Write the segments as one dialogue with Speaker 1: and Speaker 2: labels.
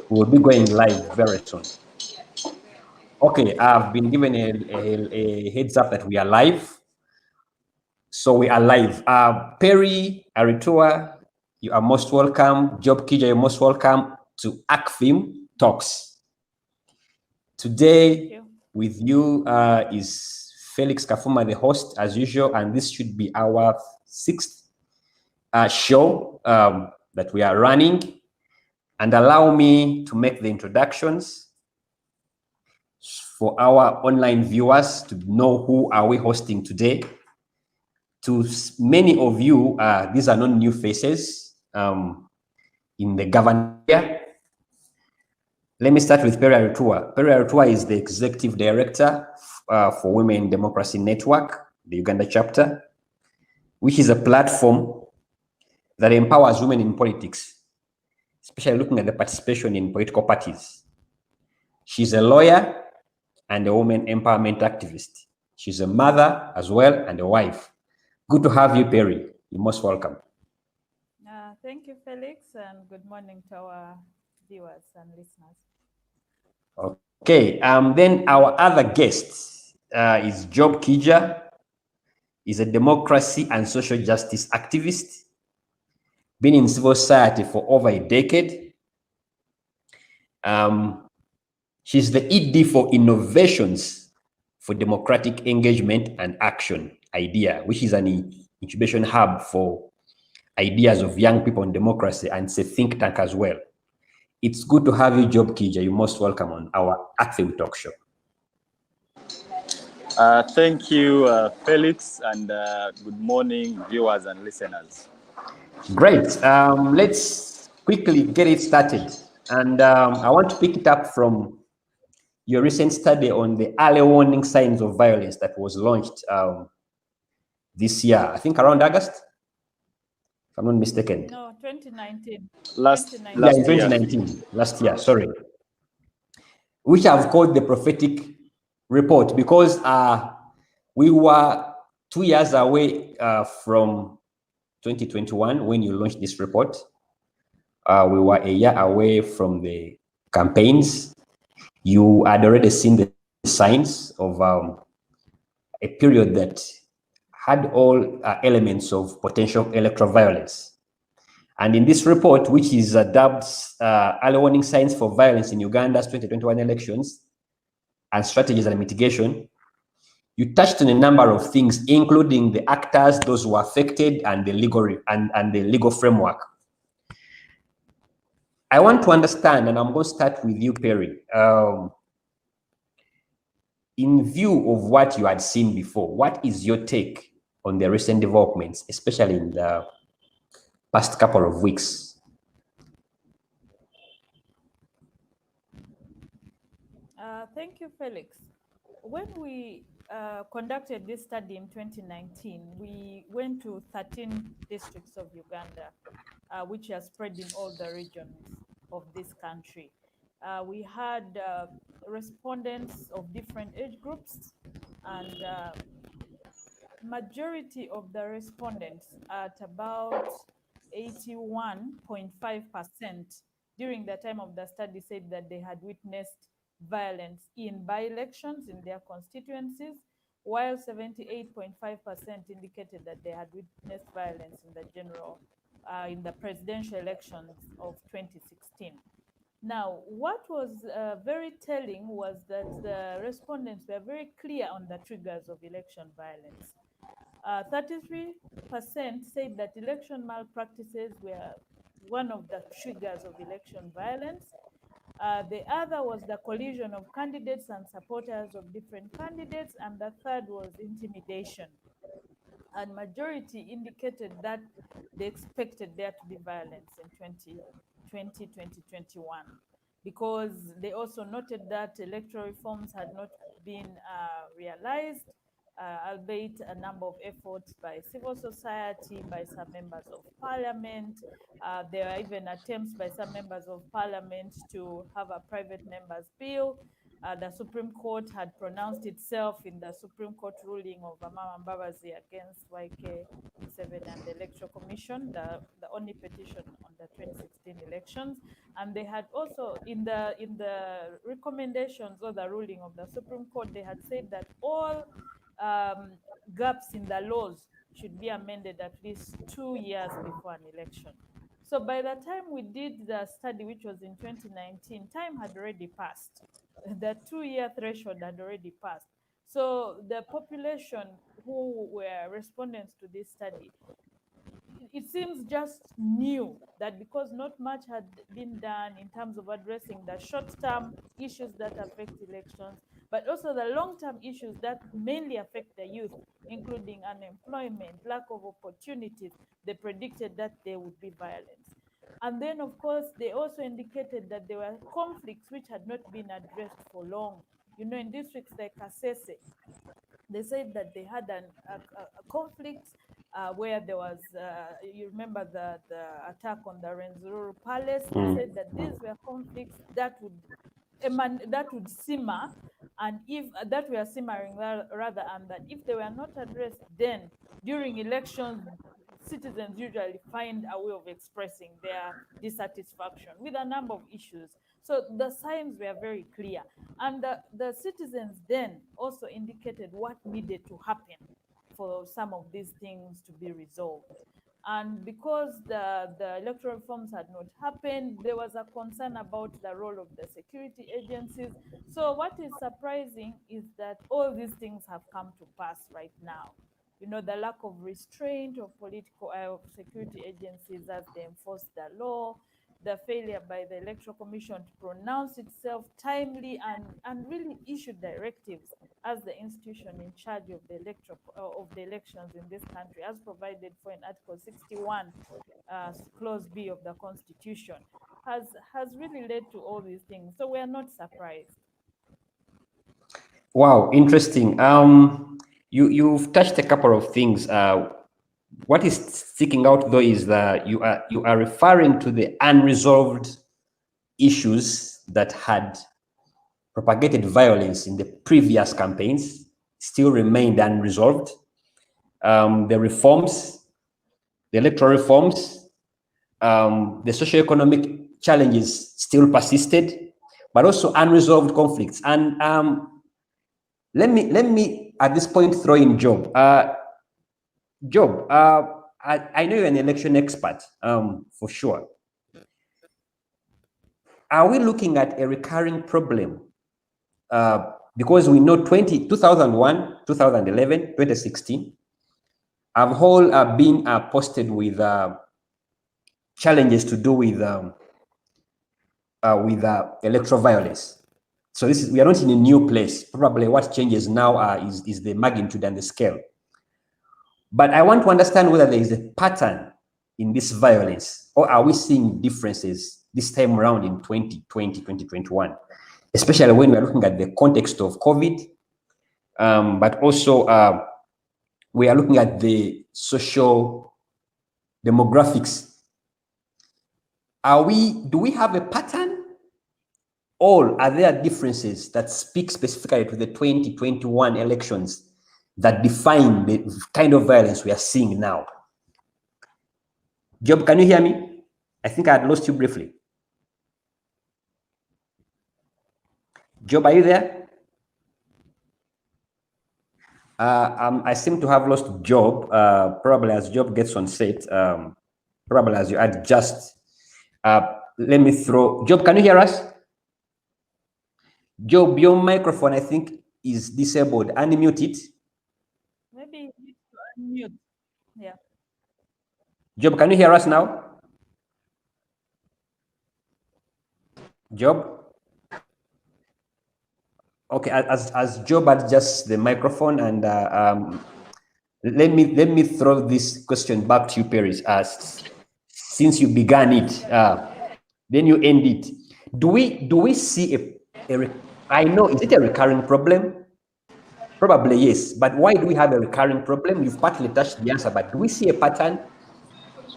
Speaker 1: We'll be going live very soon. Okay, I've been given a heads up that we are live. So we are live. Perry Aritua, you are most welcome. Job Kija, you're most welcome to ACFIM Talks. Today with you is Felix Kafuma, the host, as usual, and this should be our sixth show that we are running. And allow me to make the introductions for our online viewers to know who are we hosting today. To many of you, these are not new faces in the government area. Let me start with Perry Aritua. Perry Aritua is the Executive Director for Women in Democracy Network, the Uganda chapter, which is a platform that empowers women in politics, especially looking at the participation in political parties. She's a lawyer and a woman empowerment activist. She's a mother as well and a wife. Good to have you, Perry. You're most welcome.
Speaker 2: Thank you, Felix, and good morning to our viewers and listeners.
Speaker 1: Okay, then our other guest is Job Kija. He's a democracy and social justice activist, been in civil society for over a decade. She's the ED for Innovations for Democratic Engagement and Action, IDEA, which is an incubation hub for ideas of young people in democracy, and it's a think tank as well. It's good to have you, Job Kija. You're most welcome on our ACFIM Talk Show.
Speaker 3: Thank you, Felix, and good morning, viewers and listeners.
Speaker 1: Great. Let's quickly get it started. And I want to pick it up from your recent study on the early warning signs of violence that was launched this year, I think around August, if I'm not mistaken.
Speaker 2: No, 2019.
Speaker 3: Last
Speaker 1: in 2019, last year, sorry. Which I've called the prophetic report because we were 2 years away from 2021 when you launched this report. We were a year away from the campaigns. You had already seen the signs of a period that had all elements of potential electoral violence. And in this report, which is dubbed Early Warning Signs for Violence in Uganda's 2021 Elections and Strategies and Mitigation, you touched on a number of things, including the actors, those who are affected, and the legal framework. I want to understand, and I'm going to start with you, Perry. In view of what you had seen before, what is your take on the recent developments, especially in the past couple of weeks?
Speaker 2: Thank you, Felix. When we conducted this study in 2019, we went to 13 districts of Uganda, which are spread in all the regions of this country. We had respondents of different age groups, and majority of the respondents, at about 81.5% during the time of the study, said that they had witnessed violence in by-elections in their constituencies, while 78.5% indicated that they had witnessed violence in the in the presidential elections of 2016. Now, what was very telling was that the respondents were very clear on the triggers of election violence. 33% said that election malpractices were one of the triggers of election violence. The other was the collision of candidates and supporters of different candidates, and the third was intimidation. And majority indicated that they expected there to be violence in 2021, because they also noted that electoral reforms had not been realized, albeit a number of efforts by civil society, by some members of parliament. There are even attempts by some members of parliament to have a private members bill. The Supreme Court had pronounced itself in the Supreme Court ruling of Amama Mbabazi against YK7 and the Electoral Commission, the only petition on the 2016 elections. And they had also, in the recommendations or the ruling of the Supreme Court, they had said that all gaps in the laws should be amended at least 2 years before an election. So by the time we did the study, which was in 2019, time had already passed. The 2-year threshold had already passed. So the population who were respondents to this study, it seems just new that because not much had been done in terms of addressing the short-term issues that affect elections, but also the long-term issues that mainly affect the youth, including unemployment, lack of opportunities. They predicted that there would be violence. And then, of course, they also indicated that there were conflicts which had not been addressed for long. You know, in districts like Kasese, they said that they had a conflict where there was, you remember the attack on the Renzururu Palace. They said that these were conflicts that would simmer, and if that were simmering rather, and that if they were not addressed then during elections, citizens usually find a way of expressing their dissatisfaction with a number of issues. So the signs were very clear. And the citizens then also indicated what needed to happen for some of these things to be resolved. And because the electoral reforms had not happened, there was a concern about the role of the security agencies. So what is surprising is that all these things have come to pass right now. You know, the lack of restraint of political security agencies as they enforce the law, the failure by the Electoral Commission to pronounce itself timely and really issue directives as the institution in charge of the elections in this country, as provided for in Article 61, Clause B of the Constitution, has really led to all these things. So we are not surprised.
Speaker 1: Wow, interesting. You've touched a couple of things. What is sticking out though is that you are referring to the unresolved issues that had propagated violence in the previous campaigns, still remained unresolved. The reforms, the electoral reforms, the socioeconomic challenges still persisted, but also unresolved conflicts. And let me at this point throw in Job. Job, I know you're an election expert, for sure. Are we looking at a recurring problem? Because we know 2001, 2011, 2016 have all been posted with challenges to do with electoral violence. So we are not in a new place. Probably what changes now is the magnitude and the scale. But I want to understand whether there is a pattern in this violence, or are we seeing differences this time around in 2020, 2021, especially when we are looking at the context of COVID, but also we are looking at the social demographics. Do we have a pattern, or are there differences that speak specifically to the 2021 elections that define the kind of violence we are seeing now? Job, can you hear me? I think I had lost you briefly. Job, are you there? I seem to have lost Job. Probably as Job gets on set, probably as you adjust. Let me throw Job. Can you hear us? Job, your microphone, I think, is disabled. Unmute it.
Speaker 2: Maybe you need to unmute. Yeah.
Speaker 1: Job, can you hear us now? Job? Okay, as Job adjusts the microphone, and let me throw this question back to you, Perry. Since you began it, then you end it. Do we see I know, is it a recurring problem? Probably yes, but why do we have a recurring problem? You've partly touched the answer, but do we see a pattern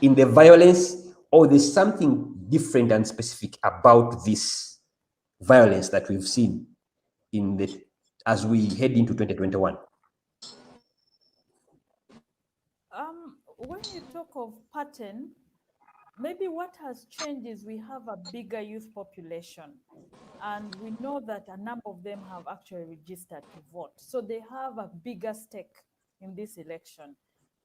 Speaker 1: in the violence, or there's something different and specific about this violence that we've seen as we head into 2021?
Speaker 2: When you talk of pattern, maybe what has changed is we have a bigger youth population, and we know that a number of them have actually registered to vote. So they have a bigger stake in this election.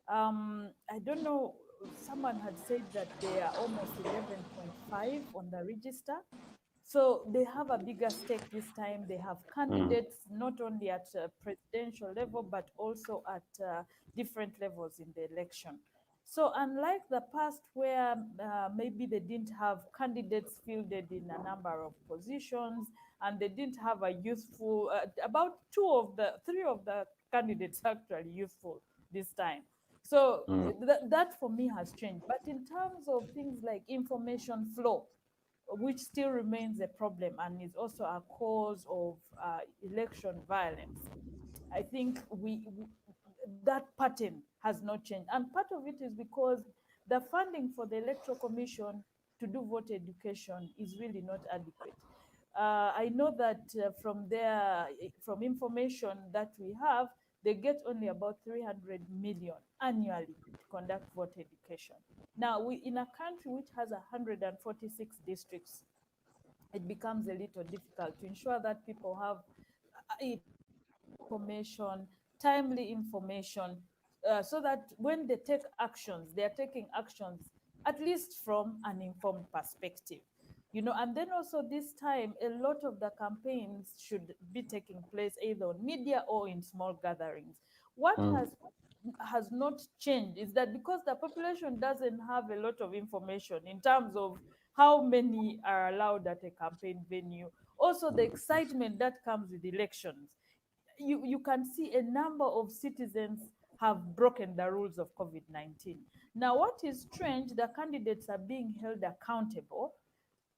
Speaker 2: I don't know, someone had said that they are almost 11.5 on the register. So they have a bigger stake this time. They have candidates not only at presidential level, but also at different levels in the election. So unlike the past where maybe they didn't have candidates fielded in a number of positions, and they didn't have a youthful, about three of the candidates actually youthful this time. So that for me has changed. But in terms of things like information flow, which still remains a problem and is also a cause of election violence, I think that pattern has not changed. And part of it is because the funding for the Electoral Commission to do voter education is really not adequate. I know that from information that we have, they get only about 300 million annually to conduct voter education. Now, in a country which has 146 districts, it becomes a little difficult to ensure that people have information, timely information, so that when they take actions, they are taking actions at least from an informed perspective. And then also this time, a lot of the campaigns should be taking place either on media or in small gatherings. What has not changed is that because the population doesn't have a lot of information in terms of how many are allowed at a campaign venue, also the excitement that comes with elections, you can see a number of citizens have broken the rules of COVID-19. Now, what is strange, the candidates are being held accountable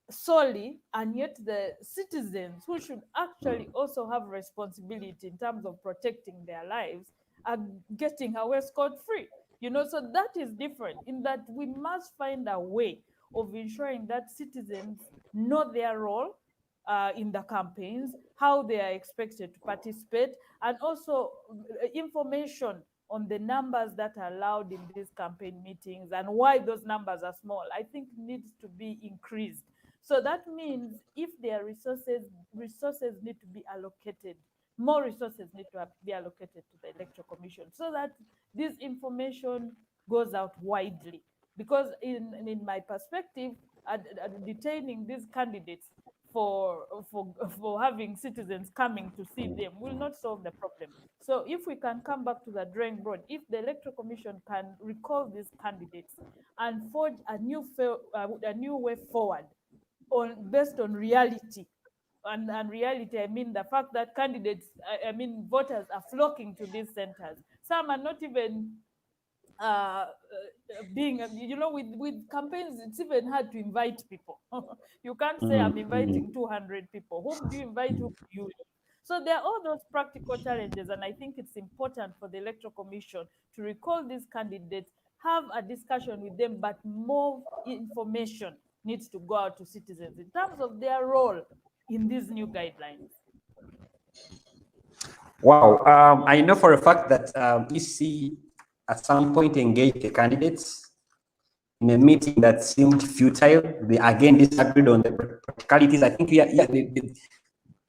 Speaker 2: solely, and yet the citizens who should actually also have responsibility in terms of protecting their lives are getting away scot-free. So that is different in that we must find a way of ensuring that citizens know their role in the campaigns, how they are expected to participate, and also information on the numbers that are allowed in these campaign meetings and why those numbers are small, I think needs to be increased. So that means if there are resources need to be allocated. More resources need to be allocated to the Electoral Commission so that this information goes out widely. Because in my perspective, detaining these candidates for having citizens coming to see them will not solve the problem. So if we can come back to the drawing board, if the Electoral Commission can recall these candidates and forge a new way forward based on reality. And reality, I mean the fact that candidates, voters are flocking to these centers. Some are not even being, with campaigns, it's even hard to invite people. You can't say I'm inviting 200 people. Whom do you invite? Whom do you leave? So there are all those practical challenges, and I think it's important for the Electoral Commission to recall these candidates, have a discussion with them, but more information needs to go out to citizens in terms of their role in these new guidelines.
Speaker 1: Wow. I know for a fact that EC at some point engaged the candidates in a meeting that seemed futile. They again disagreed on the practicalities. I think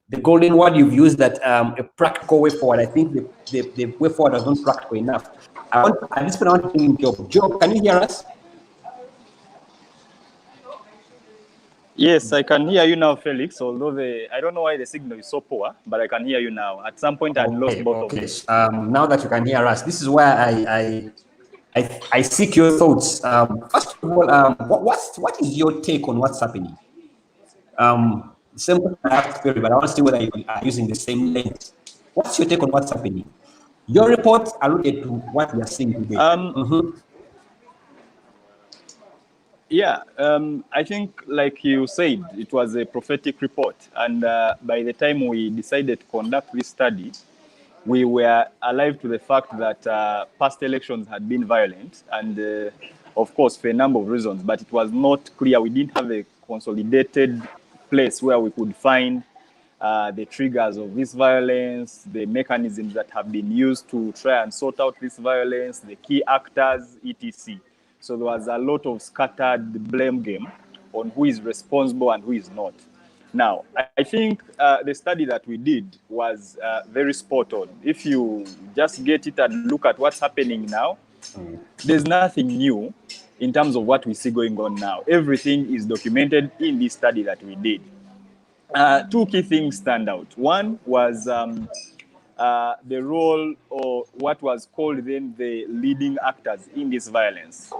Speaker 1: the golden word you've used, that a practical way forward. I think the way forward was not practical enough. At this point, I want to bring in Job. Job, can you hear us?
Speaker 3: Yes, I can hear you now, Felix, although I don't know why the signal is so poor, but I can hear you now. At some point, I'd lost both of you.
Speaker 1: Now that you can hear us, this is where I seek your thoughts. First of all, what is your take on what's happening? Same question I asked Perry, but I want to see whether you are using the same lens. What's your take on what's happening? Your report alluded to what we are seeing today.
Speaker 3: Yeah, I think, like you said, it was a prophetic report. And by the time we decided to conduct this study, we were alive to the fact that past elections had been violent, and of course, for a number of reasons, but it was not clear. We didn't have a consolidated place where we could find the triggers of this violence, the mechanisms that have been used to try and sort out this violence, the key actors, etc. So there was a lot of scattered blame game on who is responsible and who is not. Now, I think the study that we did was very spot on. If you just get it and look at what's happening now, there's nothing new in terms of what we see going on now. Everything is documented in this study that we did. Two key things stand out. One was the role or what was called then the leading actors in this violence.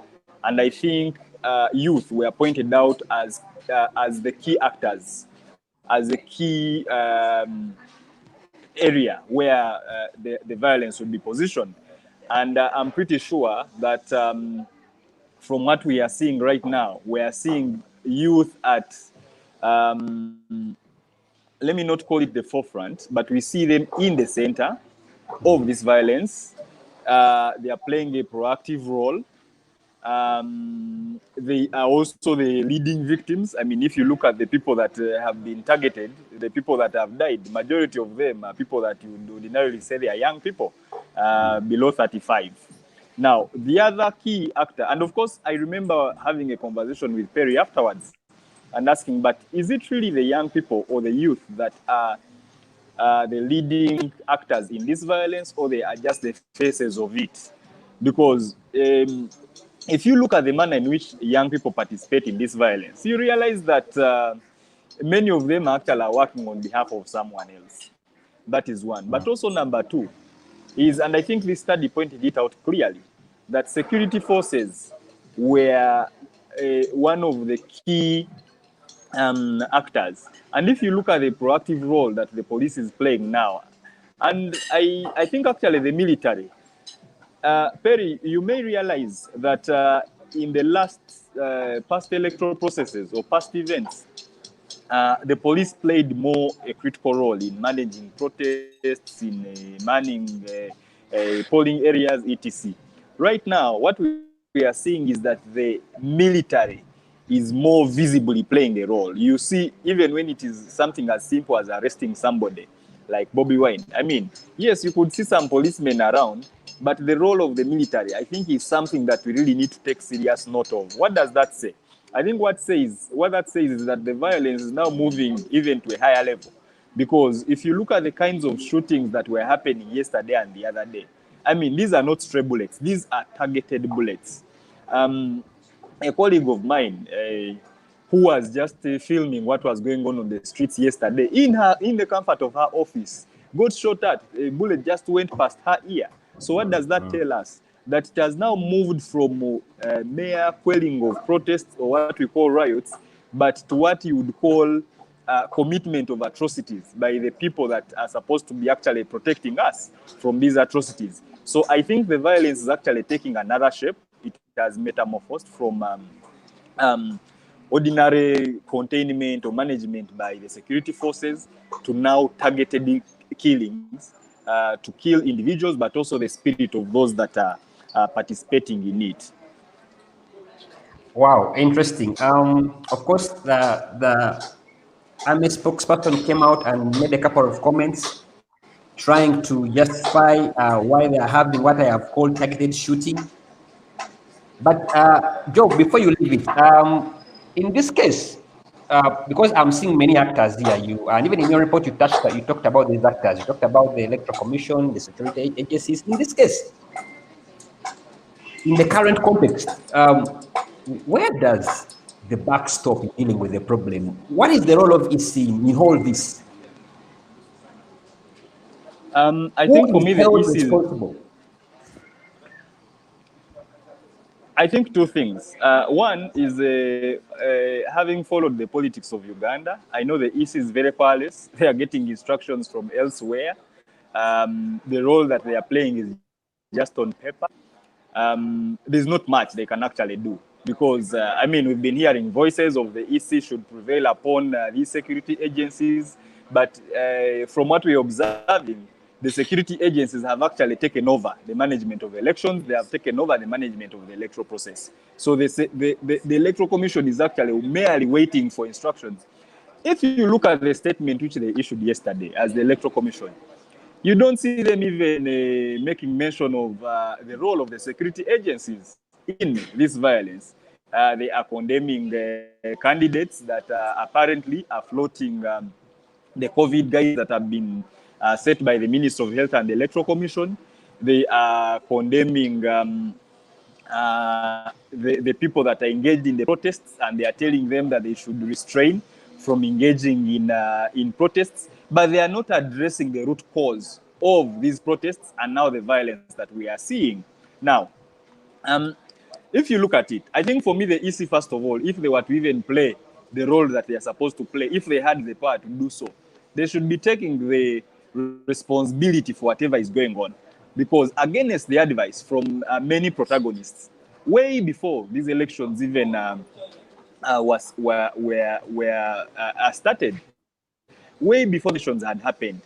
Speaker 3: And I think youth were pointed out as the key actors, as a key area where the violence would be positioned. And I'm pretty sure that from what we are seeing right now, we are seeing youth at, let me not call it the forefront, but we see them in the center of this violence. They are playing a proactive role. They are also the leading victims. I mean, if you look at the people that have been targeted, the people that have died, the majority of them are people that you would ordinarily say they are young people, below 35. Now, the other key actor, and of course, I remember having a conversation with Perry afterwards and asking, but is it really the young people or the youth that are the leading actors in this violence, or they are just the faces of it? Because if you look at the manner in which young people participate in this violence, you realize that many of them actually are working on behalf of someone else. That is one. But also number two is, and I think this study pointed it out clearly, that security forces were one of the key actors. And if you look at the proactive role that the police is playing now, and I think actually the military, Perry, you may realize that in the last past electoral processes or past events, the police played more a critical role in managing protests, in manning polling areas, etc. Right now, what we are seeing is that the military is more visibly playing a role. You see, even when it is something as simple as arresting somebody, like Bobby Wine. I mean, yes, you could see some policemen around, but the role of the military, I think, is something that we really need to take serious note of. What does that say? I think what that says is that the violence is now moving even to a higher level. Because if you look at the kinds of shootings that were happening yesterday and the other day, I mean, these are not stray bullets. These are targeted bullets. A colleague of mine who was just filming what was going on the streets yesterday in the comfort of her office got shot at. A bullet just went past her ear. So what does that tell us? That it has now moved from mere quelling of protests or what we call riots, but to what you would call commitment of atrocities by the people that are supposed to be actually protecting us from these atrocities. So I think the violence is actually taking another shape. It has metamorphosed from ordinary containment or management by the security forces to now targeted killings to kill individuals, but also the spirit of those that are participating in it.
Speaker 1: Wow, interesting. Of course, the army spokesperson came out and made a couple of comments trying to justify why they are having what I have called targeted shooting. But Joe, before you leave it, in this case, because I'm seeing many actors here, and even in your report you talked about these actors. You talked about the Electoral Commission, the security agencies. In this case, in the current context, where does the buck stop in dealing with the problem? What is the role of EC in all this?
Speaker 3: I think for me, the EC is
Speaker 1: responsible.
Speaker 3: I think two things. One is having followed the politics of Uganda, I know the EC is very powerless. They are getting instructions from elsewhere. The role that they are playing is just on paper. There's not much they can actually do because, I mean, we've been hearing voices of the EC should prevail upon these security agencies. But from what we're observing, the security agencies have actually taken over the management of elections. They have taken over the management of the electoral process. So the Electoral Commission is actually merely waiting for instructions. if you look at the statement which they issued yesterday as the Electoral Commission, you don't see them even making mention of the role of the security agencies in this violence. They are condemning candidates that apparently are floating the COVID guidelines that have been set by the Minister of Health and the Electoral Commission. They are condemning the people that are engaged in the protests, and they are telling them that they should restrain from engaging in protests, but they are not addressing the root cause of these protests and now the violence that we are seeing. Now, um, if you look at it, I think for me the EC, first of all, if they were to even play the role that they are supposed to play, if they had the power to do so, they should be taking the responsibility for whatever is going on. Because against the advice from many protagonists, way before these elections even started, way before the elections had happened,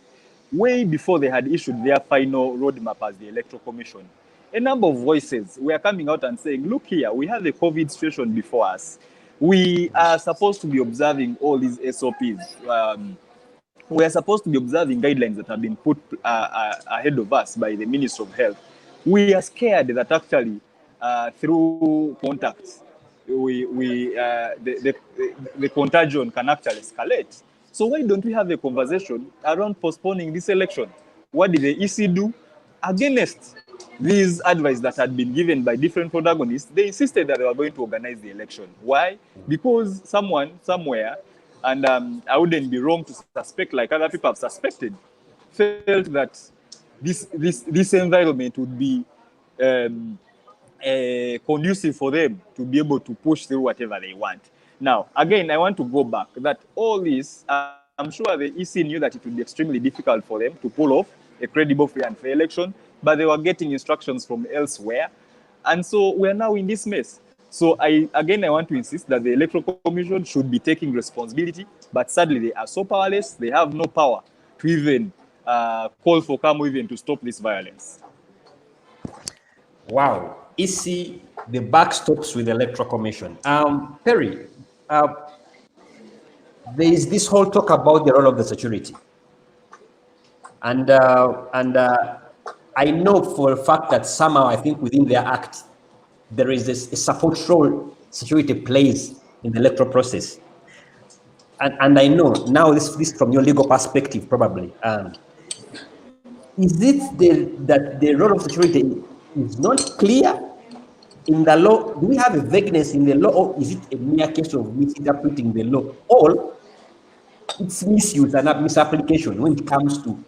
Speaker 3: way before they had issued their final roadmap as the Electoral Commission, a number of voices were coming out and saying, look here, we have the COVID situation before us. We are supposed to be observing all these SOPs. We are supposed to be observing guidelines that have been put ahead of us by the Minister of Health. We are scared that actually through contacts, the contagion can actually escalate. So why don't we have a conversation around postponing this election? What did the EC do? Against these advice that had been given by different protagonists, they insisted that they were going to organize the election. Why? Because someone, somewhere, and I wouldn't be wrong to suspect, like other people have suspected, felt that this environment would be conducive for them to be able to push through whatever they want. Now, again, I want to go back that all this, I'm sure the EC knew that it would be extremely difficult for them to pull off a credible, free and fair election, but they were getting instructions from elsewhere. And so we're now in this mess. So I want to insist that the Electoral Commission should be taking responsibility, but sadly they are so powerless, they have no power to even call for CAMO even to stop this violence.
Speaker 1: Wow. EC, the buck stops with the Electoral Commission. Perry, there is this whole talk about the role of the security. And I know for a fact that somehow, I think within their act, there is a support role security plays in the electoral process. And I know now this from your legal perspective, probably. Is it that the role of security is not clear in the law? Do we have a vagueness in the law, or is it a mere case of misinterpreting the law, or it's misuse and misapplication when it comes to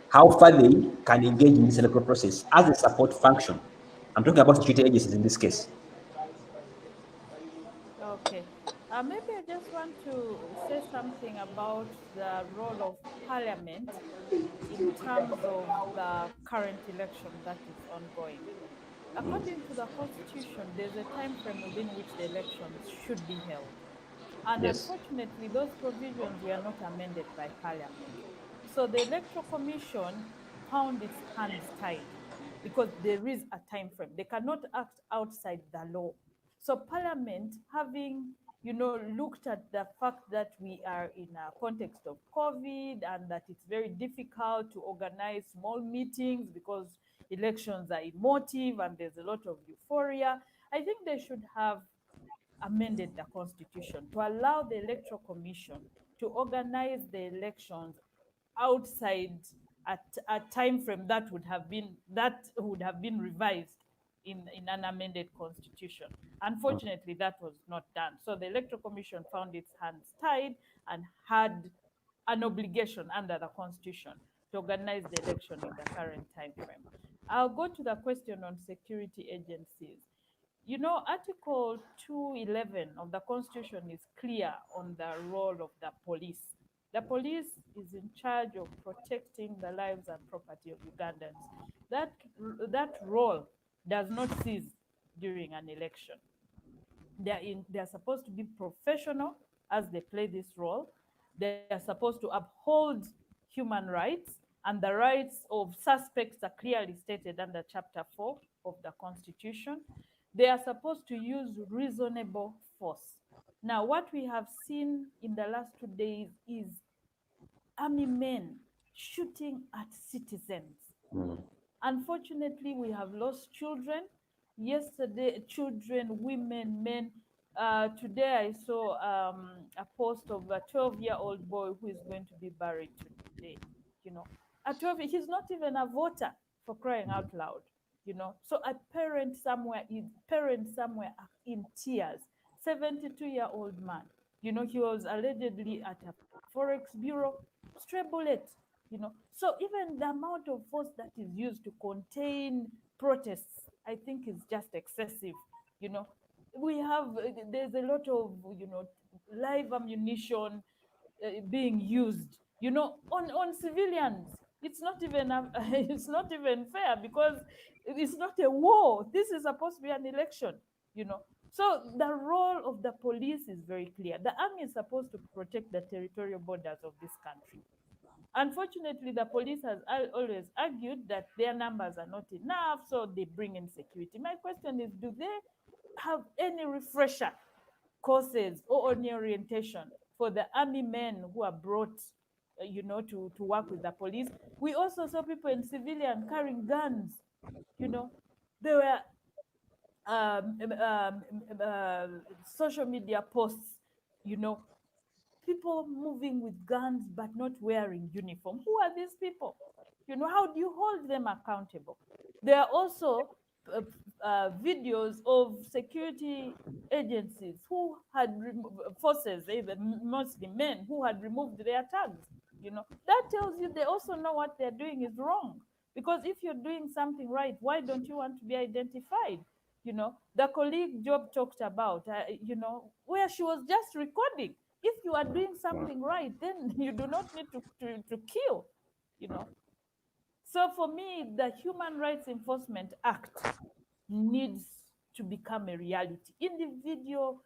Speaker 1: how far they can engage in this electoral process as a support function? I'm talking about security agencies in this case.
Speaker 2: Okay. Maybe I just want to say something about the role of Parliament in terms of the current election that is ongoing. According to the Constitution, there's a time frame within which the elections should be held. And
Speaker 1: Yes.
Speaker 2: unfortunately, those provisions were not amended by Parliament. So the Electoral Commission found its hands tied because there is a time frame. They cannot act outside the law. So Parliament, having looked at the fact that we are in a context of COVID and that it's very difficult to organize small meetings because elections are emotive and there's a lot of euphoria, I think they should have amended the constitution to allow the Electoral Commission to organize the elections outside at a time frame that would have been revised in an amended constitution. Unfortunately, that was not done. So the Electoral Commission found its hands tied and had an obligation under the constitution to organize the election in the current time frame. I'll go to the question on security agencies. Article 211 of the Constitution is clear on the role of the police. The police is in charge of protecting the lives and property of Ugandans. That role does not cease during an election. They're supposed to be professional as they play this role. They are supposed to uphold human rights, and the rights of suspects are clearly stated under Chapter 4 of the Constitution. They are supposed to use reasonable force. Now, what we have seen in the last 2 days is army men shooting at citizens. Unfortunately, we have lost children. Yesterday, children, women, men. Today, I saw a post of a 12-year-old boy who is going to be buried today. You know, at 12, he's not even a voter, for crying out loud. You know, so a parent somewhere in tears. 72-year-old man. You know, he was allegedly at a forex bureau. Stray bullet. You know, so even the amount of force that is used to contain protests, I think, is just excessive. You know, there's a lot of, you know, live ammunition being used, you know, on civilians. It's not even it's not even fair, because it's not a war. This is supposed to be an election, you know. So the role of the police is very clear. The army is supposed to protect the territorial borders of this country. Unfortunately, the police has always argued that their numbers are not enough, so they bring in security. My question is, do they have any refresher courses or any orientation for the army men who are brought, you know, to work with the police? We also saw people in civilian carrying guns. You know, there were social media posts, you know, people moving with guns but not wearing uniform. Who are these people? You know, how do you hold them accountable? There are also videos of security agencies who had forces, even mostly men, who had removed their tags. You know, that tells you they also know what they're doing is wrong. Because if you're doing something right, why don't you want to be identified? You know, the colleague Job talked about, you know, where she was just recording. If you are doing something right, then you do not need to kill, you know. So for me, the Human Rights Enforcement Act needs to become a reality. Individual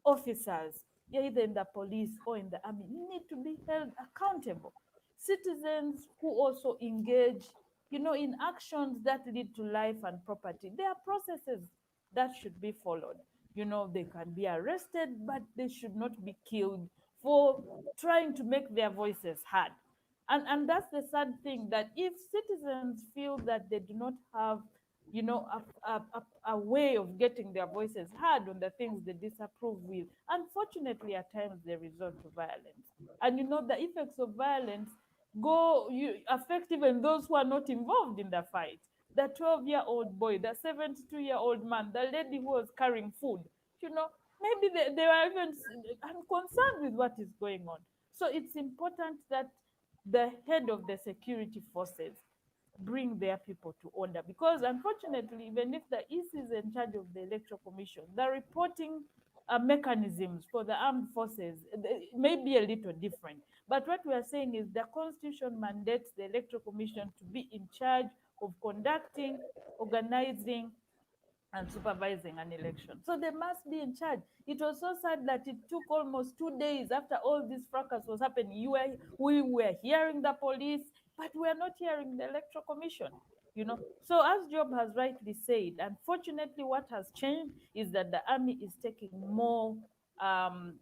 Speaker 2: officers, either in the police or in the army, need to be held accountable. Citizens who also engage, you know, in actions that lead to life and property, there are processes that should be followed. You know, they can be arrested, but they should not be killed for trying to make their voices heard. And that's the sad thing, that if citizens feel that they do not have, you know, a way of getting their voices heard on the things they disapprove with, unfortunately, at times they resort to violence. And you know, the effects of violence affect even those who are not involved in the fight. The 12-year-old boy, the 72-year-old man, the lady who was carrying food, you know, maybe they were even unconcerned with what is going on. So it's important that the head of the security forces bring their people to order, because unfortunately, even if the EC is in charge of the Electoral Commission, the reporting mechanisms for the armed forces may be a little different. But what we are saying is the Constitution mandates the Electoral Commission to be in charge of conducting, organizing, and supervising an election. So they must be in charge. It was so sad that it took almost 2 days after all this fracas was happening. We were hearing the police, but we are not hearing the Electoral Commission. You know, so as Job has rightly said, unfortunately, what has changed is that the army is taking more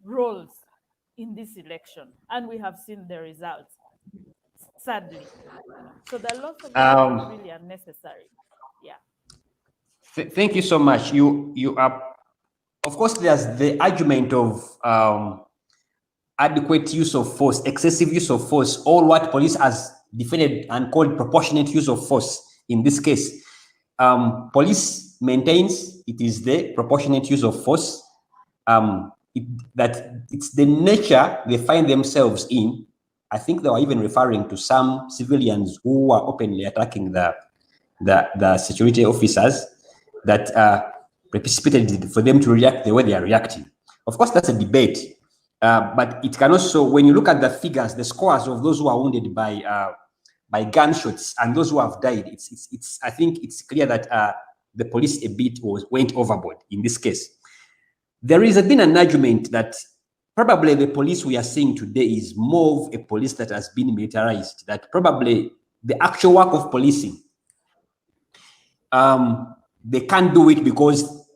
Speaker 2: roles in this election, and we have seen the results, sadly. You know, so the loss of life is really unnecessary. Yeah.
Speaker 1: Thank you so much. You are, of course, there's the argument of adequate use of force, excessive use of force, or what police has defended and called proportionate use of force. In this case, police maintains it is the proportionate use of force, that it's the nature they find themselves in. I think they were even referring to some civilians who were openly attacking the security officers that precipitated for them to react the way they are reacting. Of course, that's a debate, but it can also, when you look at the figures, the scores of those who are wounded by gunshots and those who have died, it's I think it's clear that the police a bit went overboard in this case. There has been an argument that probably the police we are seeing today is more of a police that has been militarized, that probably the actual work of policing, they can't do it because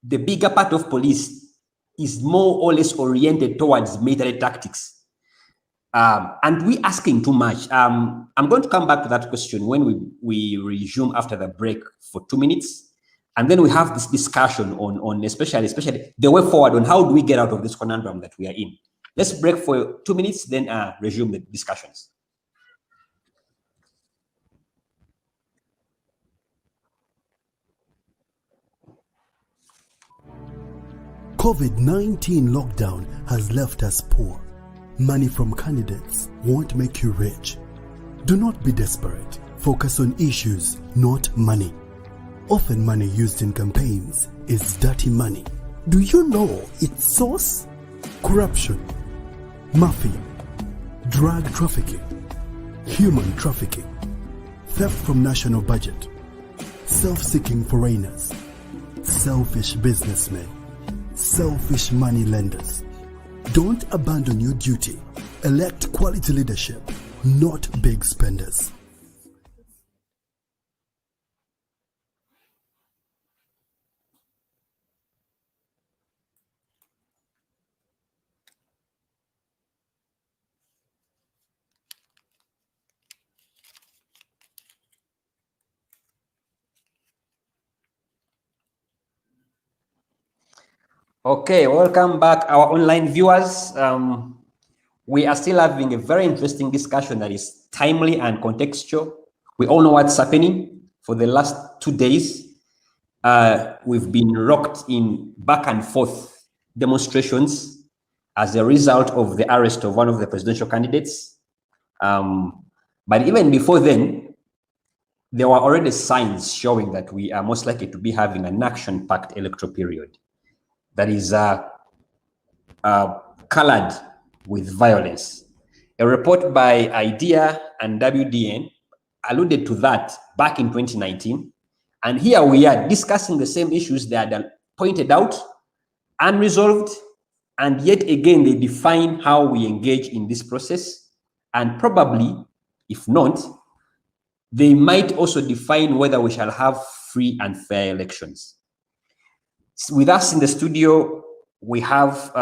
Speaker 1: the bigger part of police is more or less oriented towards military tactics. And we asking too much. I'm going to come back to that question when we resume after the break for 2 minutes. And then we have this discussion on especially the way forward on how do we get out of this conundrum that we are in. Let's break for 2 minutes, then resume the discussions.
Speaker 4: COVID-19 lockdown has left us poor. Money from candidates won't make you rich. Do not be desperate. Focus on issues, not money. Often money used in campaigns is dirty money. Do you know its source? Corruption, mafia, drug trafficking, human trafficking, theft from national budget, self-seeking foreigners, selfish businessmen, selfish money lenders. Don't abandon your duty. Elect quality leadership, not big spenders.
Speaker 1: Okay, welcome back, our online viewers. We are still having a very interesting discussion that is timely and contextual. We all know what's happening. For the last 2 days, we've been rocked in back and forth demonstrations as a result of the arrest of one of the presidential candidates. But even before then, there were already signs showing that we are most likely to be having an action-packed electoral period that is colored with violence. A report by IDEA and WDN alluded to that back in 2019. And here we are discussing the same issues that are pointed out, unresolved, and yet again, they define how we engage in this process. And probably, if not, they might also define whether we shall have free and fair elections. With us in the studio, we have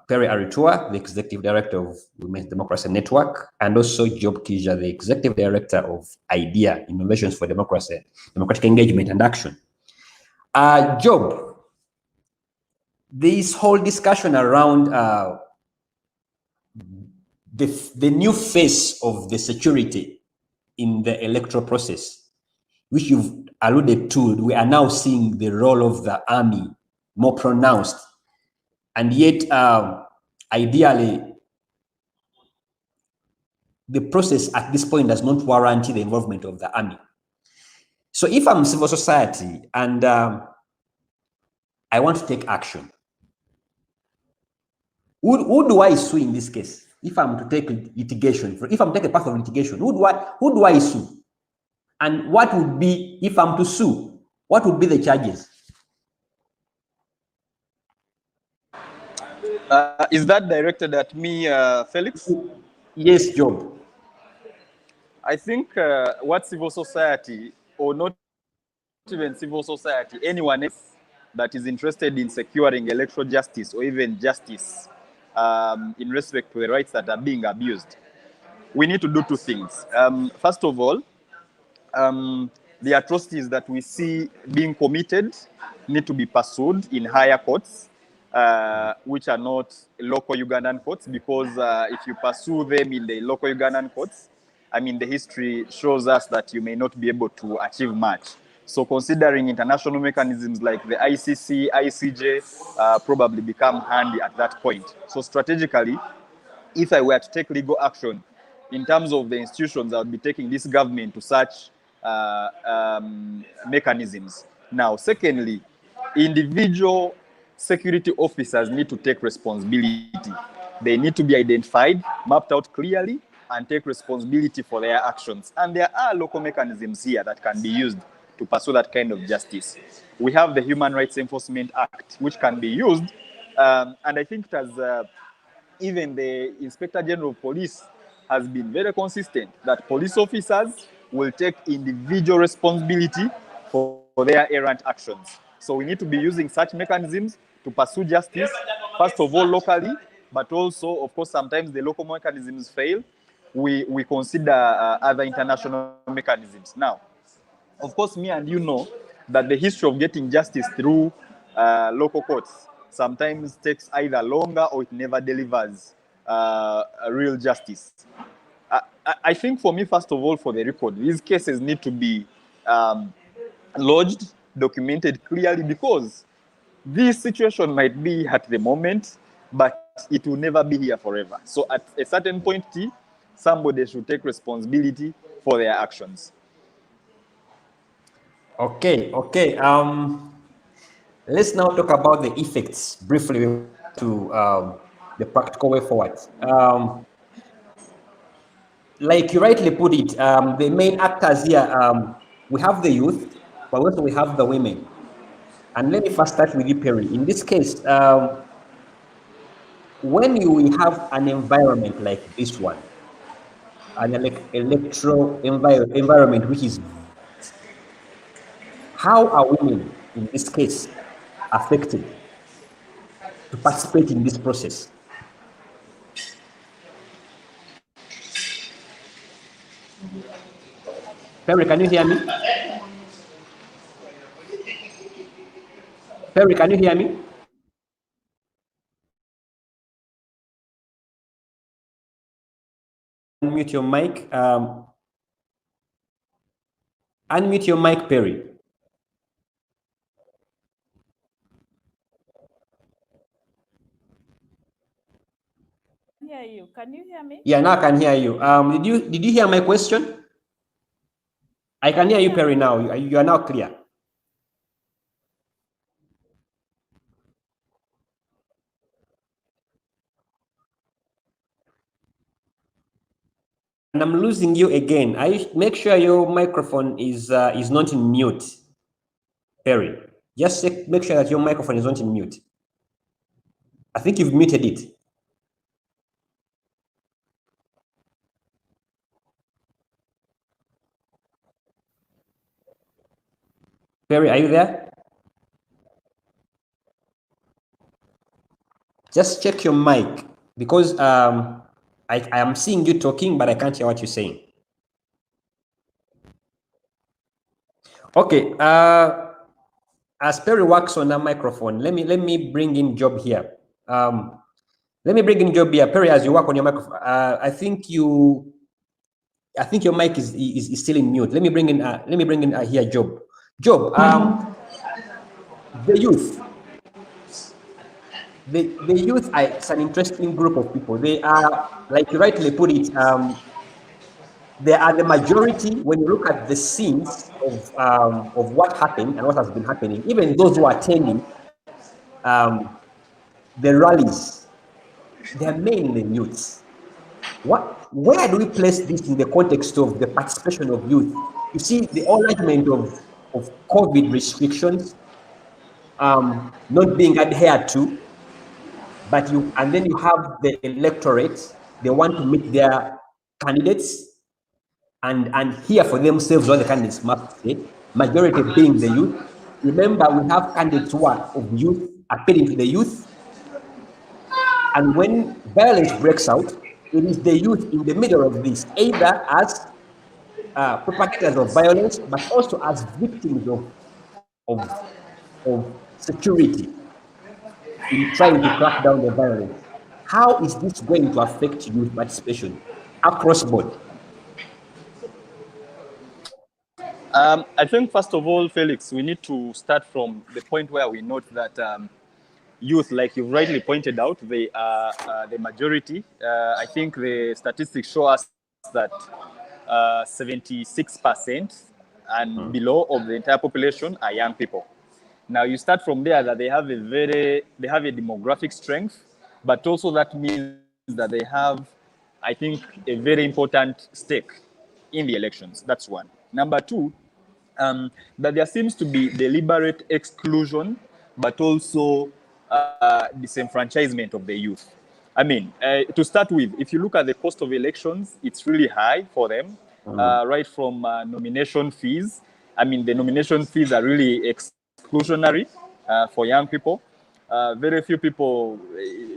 Speaker 1: Perry Aritua, the Executive Director of Women's Democracy Network, and also Job Kija, the Executive Director of IDEA, Innovations for Democracy, Democratic Engagement and Action. Job, this whole discussion around the new face of the security in the electoral process, which you've alluded to, we are now seeing the role of the army more pronounced. And yet, ideally, the process at this point does not warrant the involvement of the army. So if I'm civil society and I want to take action, who do I sue in this case? If I'm to take litigation, if I'm to take a path of litigation, who do I sue? And what would be, if I'm to sue, what would be the charges?
Speaker 3: Is that directed at me, Felix?
Speaker 1: Yes, Job.
Speaker 3: I think what civil society, or not even civil society, anyone else that is interested in securing electoral justice or even justice in respect to the rights that are being abused, we need to do two things. First of all, the atrocities that we see being committed need to be pursued in higher courts, which are not local Ugandan courts, because if you pursue them in the local Ugandan courts, I mean, the history shows us that you may not be able to achieve much. So considering international mechanisms like the ICC, ICJ, probably become handy at that point. So strategically, if I were to take legal action in terms of the institutions, I would be taking this government to such mechanisms. Now, secondly, individual security officers need to take responsibility. They need to be identified, mapped out clearly, and take responsibility for their actions. And there are local mechanisms here that can be used to pursue that kind of justice. We have the Human Rights Enforcement Act, which can be used. And I think it has, even the Inspector General of Police has been very consistent that police officers will take individual responsibility for their errant actions. So we need to be using such mechanisms to pursue justice first of all locally, but also, of course, sometimes the local mechanisms fail. We consider other international mechanisms. Now, of course, me and you know that the history of getting justice through local courts sometimes takes either longer or it never delivers a real justice. I think for me, first of all, for the record, these cases need to be lodged, documented clearly, because this situation might be at the moment, but it will never be here forever. So at a certain point, somebody should take responsibility for their actions.
Speaker 1: Okay. Let's now talk about the effects briefly to the practical way forward. Like you rightly put it, the main actors here, we have the youth, but also we have the women. And let me first start with you, Perry. In this case, when you have an environment like this one, an electoral environment which is, how are women in this case affected to participate in this process? Perry, can you hear me? Perry, can you hear me? Unmute your mic. Unmute your mic, Perry.
Speaker 2: Hear you. Can you hear me?
Speaker 1: Yeah, now I can hear you. Did you hear my question? I can hear you, Perry, now. You are now clear. And I'm losing you again. Make sure your microphone is not in mute, Perry. Just make sure that your microphone is not in mute. I think you've muted it. Perry, are you there? Just check your mic, because I am seeing you talking, but I can't hear what you're saying. Okay. As Perry works on a microphone, let me bring in Job here. Let me bring in Job here. Perry, as you work on your microphone, I think your mic is still in mute. Let me bring in here Job. Job, the youth. The youth are, it's an interesting group of people. They are, like you rightly put it, they are the majority when you look at the scenes of what happened and what has been happening. Even those who are attending the rallies, they are mainly youths. Where do we place this in the context of the participation of youth? You see, the argument of COVID restrictions not being adhered to, and then you have the electorate, they want to meet their candidates and hear for themselves what the candidates must say, majority being the youth. Remember, we have candidates who are of youth, appealing to the youth. And when violence breaks out, it is the youth in the middle of this, either as propagators of violence, but also as victims of security in trying to crack down the violence. How is this going to affect youth participation across board?
Speaker 3: I think, first of all, Felix, we need to start from the point where we note that youth, like you've rightly pointed out, they are the majority. I think the statistics show us that 76% and below of the entire population are young people. Now you start from there that they have a demographic strength, but also that means that they have, I think, a very important stake in the elections. That's one. Number two, that there seems to be deliberate exclusion, but also disenfranchisement of the youth. I mean, to start with, if you look at the cost of elections, it's really high for them, right from nomination fees. I mean, the nomination fees are really exclusionary for young people. Very few people,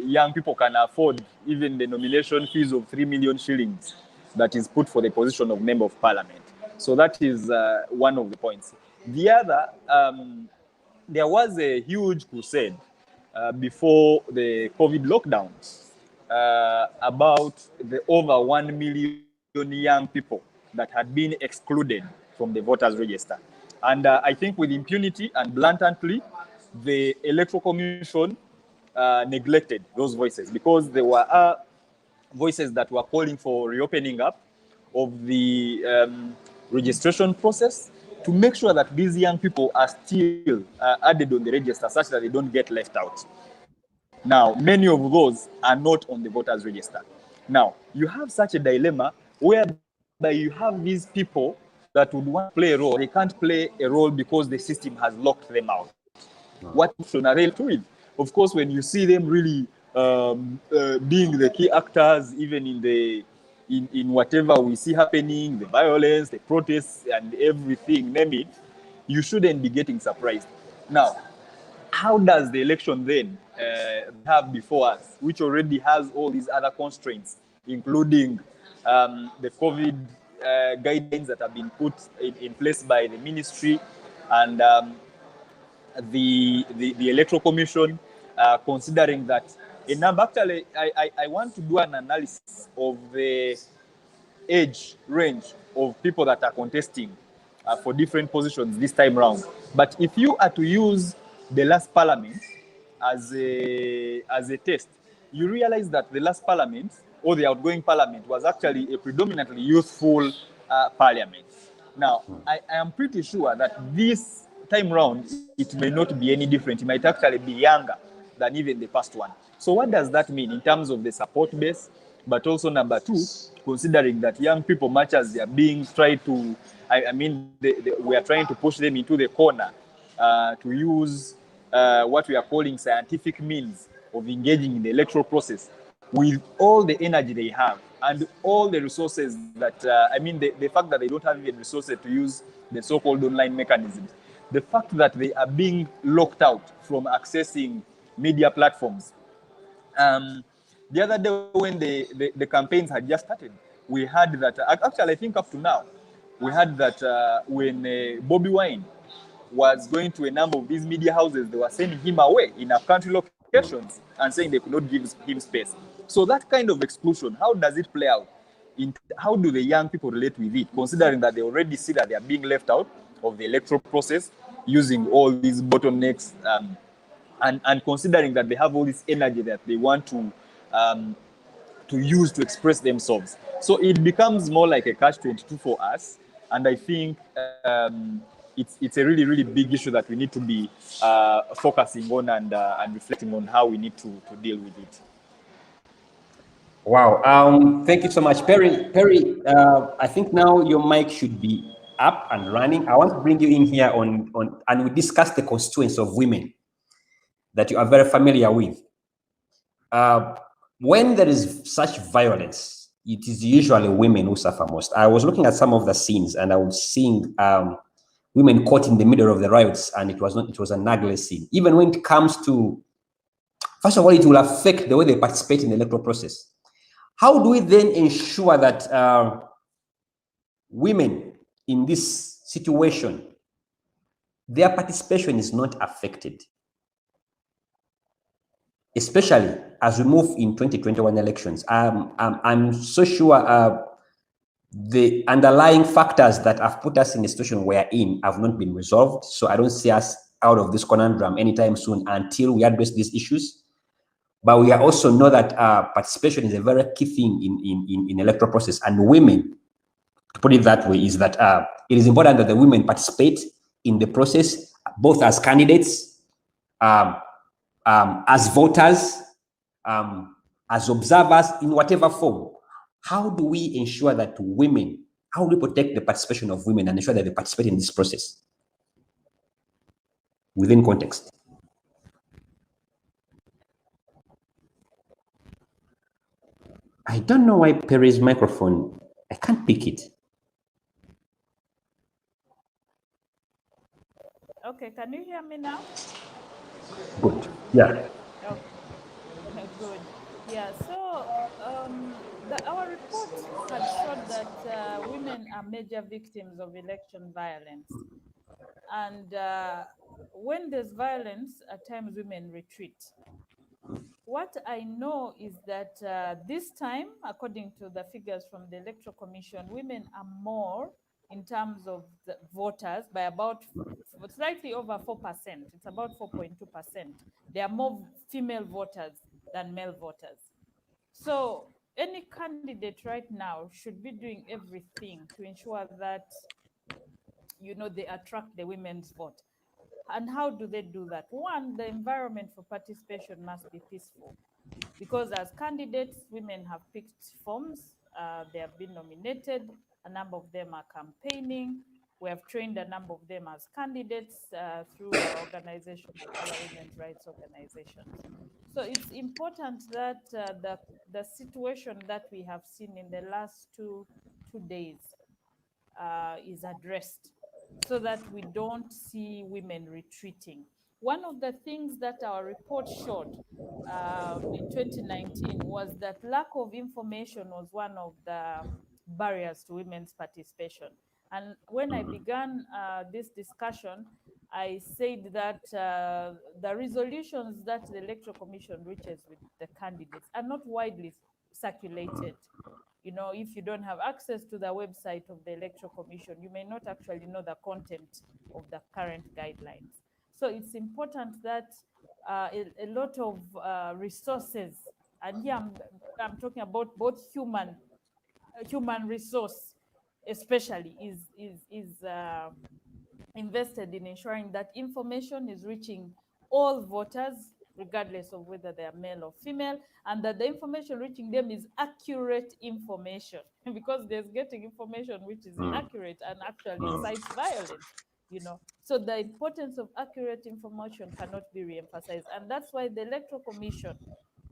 Speaker 3: young people, can afford even the nomination fees of 3 million shillings that is put for the position of member of parliament. So that is one of the points. The other, there was a huge crusade before the COVID lockdown about the over 1 million young people that had been excluded from the voters register. And I think with impunity and blatantly, the Electoral Commission neglected those voices, because there were voices that were calling for reopening up of the registration process to make sure that these young people are still added on the register such that they don't get left out. Now, many of those are not on the voters register. Now, you have such a dilemma whereby you have these people that would want to play a role. They can't play a role because the system has locked them out. What option are they with? Of course, when you see them really being the key actors, even in whatever we see happening, the violence, the protests, and everything, name it, you shouldn't be getting surprised. Now, how does the election then have before us, which already has all these other constraints, including the COVID guidelines that have been put in place by the ministry and the Electoral Commission, considering that a number, actually, I want to do an analysis of the age range of people that are contesting for different positions this time round. But if you are to use the last parliament as a test, you realize that the last parliament, or the outgoing parliament, was actually a predominantly youthful parliament. Now, I am pretty sure that this time round, it may not be any different. It might actually be younger than even the past one. So what does that mean in terms of the support base? But also, number two, considering that young people, much as they are being tried to, we are trying to push them into the corner to use what we are calling scientific means of engaging in the electoral process with all the energy they have and all the resources that, the fact that they don't have even resources to use the so-called online mechanisms, the fact that they are being locked out from accessing media platforms. The other day when the campaigns had just started, we had that, actually I think up to now, we had that when Bobby Wine was going to a number of these media houses, they were sending him away in country locations and saying they could not give him space. So that kind of exclusion, how does it play out? How do the young people relate with it, considering that they already see that they are being left out of the electoral process using all these bottlenecks, and considering that they have all this energy that they want to use to express themselves. So it becomes more like a catch-22 for us, and I think it's a really, really big issue that we need to be focusing on and reflecting on how we need to deal with it.
Speaker 1: Wow. Thank you so much, Perry. Perry, I think now your mic should be up and running. I want to bring you in here and we discuss the constituents of women that you are very familiar with. When there is such violence, it is usually women who suffer most. I was looking at some of the scenes and I was seeing women caught in the middle of the riots, and it was an ugly scene. Even when it comes to, first of all, it will affect the way they participate in the electoral process. How do we then ensure that women in this situation, their participation is not affected? Especially as we move in 2021 elections. I'm so sure the underlying factors that have put us in the situation we're in have not been resolved. So I don't see us out of this conundrum anytime soon until we address these issues. But we also know that participation is a very key thing in electoral process. And women, to put it that way, is that it is important that the women participate in the process, both as candidates, as voters, as observers, in whatever form. How do we ensure that women, how do we protect the participation of women and ensure that they participate in this process within context? I don't know why Perry's microphone, I can't pick it.
Speaker 2: Okay, can you hear me now?
Speaker 1: Good. Yeah.
Speaker 2: Okay. Good. Yeah. So our report had showed that women are major victims of election violence, and when there's violence, at times women retreat. What I know is that this time, according to the figures from the Electoral Commission, women are more in terms of the voters by about slightly over 4%. It's about 4.2%. There are more female voters than male voters. So any candidate right now should be doing everything to ensure that, you know, they attract the women's vote. And how do they do that? One, the environment for participation must be peaceful, because as candidates, women have picked forms, they have been nominated, a number of them are campaigning. We have trained a number of them as candidates through our organization, other women's rights organizations. So it's important that the situation that we have seen in the last two days is addressed, so that we don't see women retreating. One of the things that our report showed in 2019 was that lack of information was one of the barriers to women's participation. And when I began this discussion, I said that the resolutions that the Electoral Commission reaches with the candidates are not widely circulated. You know, if you don't have access to the website of the Electoral Commission, you may not actually know the content of the current guidelines. So it's important that a lot of resources, and here I'm talking about both human resource, especially, is invested in ensuring that information is reaching all voters, regardless of whether they are male or female, and that the information reaching them is accurate information, because there's getting information which is inaccurate and actually incites violence, you know. So the importance of accurate information cannot be re-emphasized, and that's why the Electoral Commission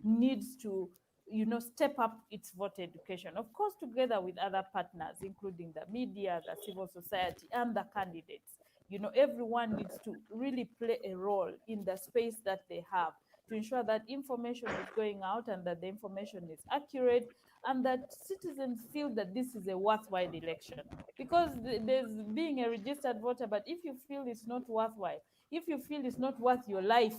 Speaker 2: needs to, you know, step up its voter education, of course, together with other partners, including the media, the civil society, and the candidates. You know, everyone needs to really play a role in the space that they have to ensure that information is going out and that the information is accurate, and that citizens feel that this is a worthwhile election. Because there's being a registered voter, but if you feel it's not worthwhile, if you feel it's not worth your life,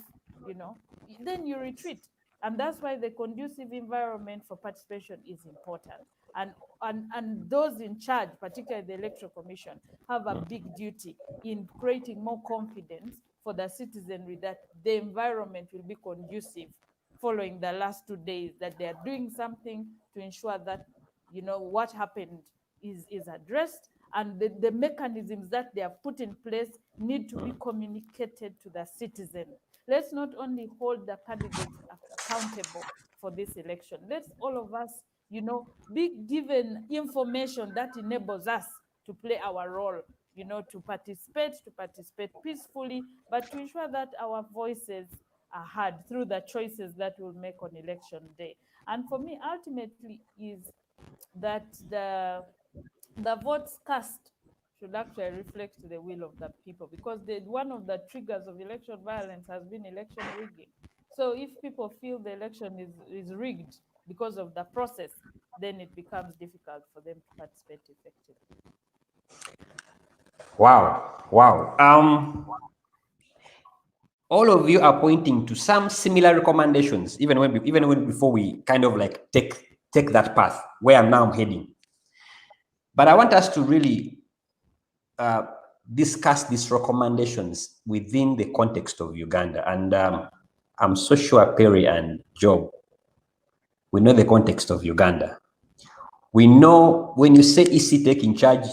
Speaker 2: you know, then you retreat. And that's why the conducive environment for participation is important. And those in charge, particularly the Electoral Commission, have a big duty in creating more confidence for the citizenry that the environment will be conducive following the last 2 days, that they are doing something to ensure that, you know, what happened is addressed, and the mechanisms that they have put in place need to be communicated to the citizen. Let's not only hold the candidates accountable for this election. Let's all of us, you know, be given information that enables us to play our role, you know, to participate peacefully, but to ensure that our voices are heard through the choices that we'll make on election day. And for me, ultimately, is that the votes cast should actually reflect the will of the people, because one of the triggers of election violence has been election rigging. So if people feel the election is rigged because of the process, then it becomes difficult for them to participate effectively.
Speaker 1: Wow. All of you are pointing to some similar recommendations, even when before we kind of like take that path where now I'm heading. But I want us to really discuss these recommendations within the context of Uganda. And I'm so sure Perry and Job, we know the context of Uganda. We know when you say EC take in charge,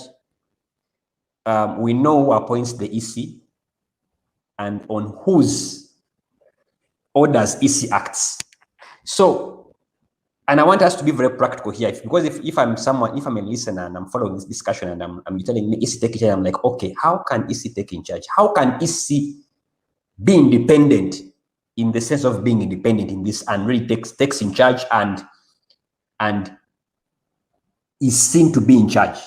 Speaker 1: we know who appoints the EC and on whose orders EC acts. So, and I want us to be very practical here, because if I'm a listener and I'm following this discussion and I'm telling me EC take in charge, I'm like, okay, how can EC take in charge? How can EC be independent in the sense of being independent in this and really takes in charge and is seen to be in charge?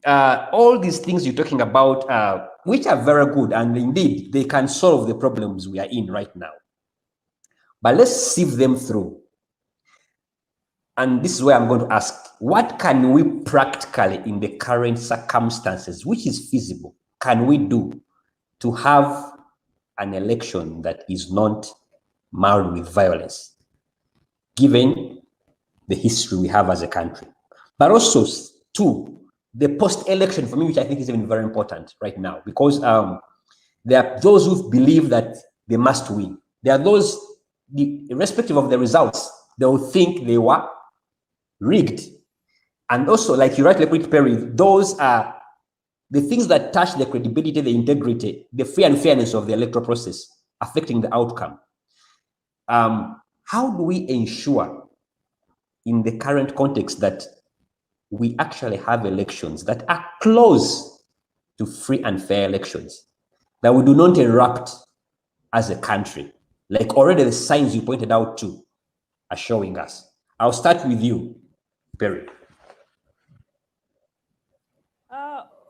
Speaker 1: All these things you're talking about, which are very good, and indeed they can solve the problems we are in right now. But let's sieve them through. And this is where I'm going to ask, what can we practically, in the current circumstances, which is feasible, can we do to have an election that is not marred with violence, given the history we have as a country? But also, two, the post-election, for me, which I think is even very important right now, because there are those who believe that they must win. There are those, irrespective of the results, they will think they were rigged. And also, like you rightly put, Perry, those are the things that touch the credibility, the integrity, the free and fairness of the electoral process, affecting the outcome. How do we ensure, in the current context, that we actually have elections that are close to free and fair elections, that we do not erupt as a country, like already the signs you pointed out to are showing us? I'll start with you, Perry.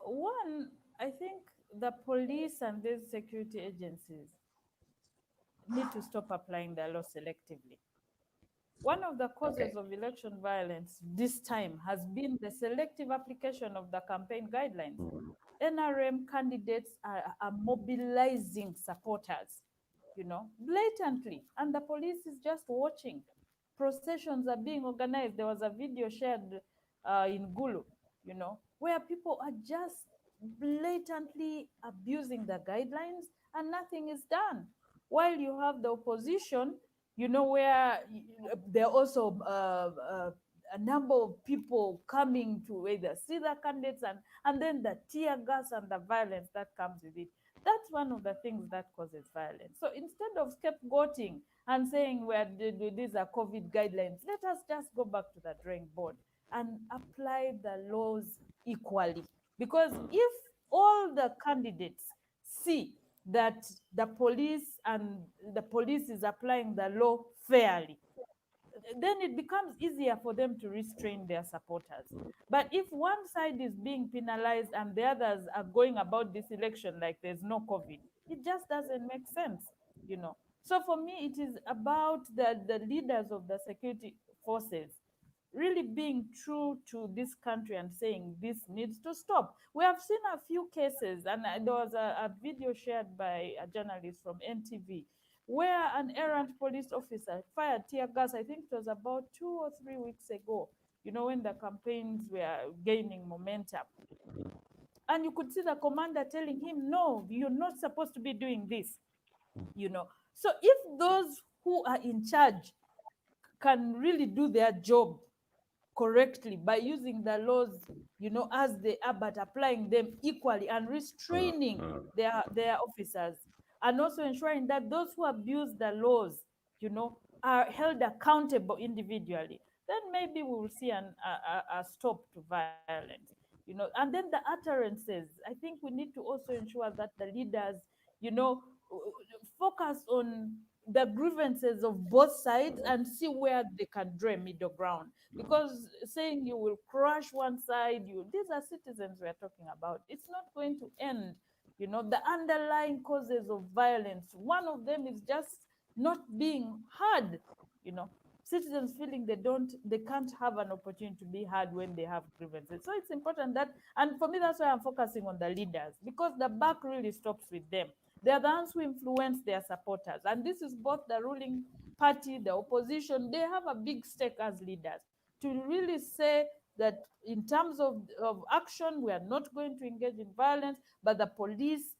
Speaker 2: One, I think the police and these security agencies need to stop applying the law selectively. One of the causes of election violence this time has been the selective application of the campaign guidelines. NRM candidates are mobilizing supporters, blatantly, and the police is just watching. Processions are being organized. There was a video shared in Gulu, where people are just blatantly abusing the guidelines and nothing is done. While you have the opposition, where there are also a number of people coming to either see the candidates and then the tear gas and the violence that comes with it. That's one of the things that causes violence. So instead of scapegoating and saying these are COVID guidelines, let us just go back to the drawing board and apply the laws equally. Because if all the candidates see that the police is applying the law fairly, then it becomes easier for them to restrain their supporters. But if one side is being penalized and the others are going about this election like there's no COVID, it just doesn't make sense, So for me, it is about the leaders of the security forces really being true to this country and saying this needs to stop. We have seen a few cases, and there was a video shared by a journalist from NTV where an errant police officer fired tear gas. I think it was about 2 or 3 weeks ago, when the campaigns were gaining momentum. And you could see the commander telling him, no, you're not supposed to be doing this, So if those who are in charge can really do their job correctly by using the laws, as they are, but applying them equally and restraining their officers, and also ensuring that those who abuse the laws, are held accountable individually, then maybe we will see a stop to violence, And then the utterances, I think we need to also ensure that the leaders, focus on the grievances of both sides and see where they can draw a middle ground. Because saying you will crush one side, these are citizens we are talking about. It's not going to end. The underlying causes of violence, one of them is just not being heard. Citizens feeling they can't have an opportunity to be heard when they have grievances. So it's important that, and for me, that's why I'm focusing on the leaders, because the buck really stops with them. They are the ones who influence their supporters. And this is both the ruling party, the opposition. They have a big stake as leaders to really say that in terms of action, we are not going to engage in violence, but the police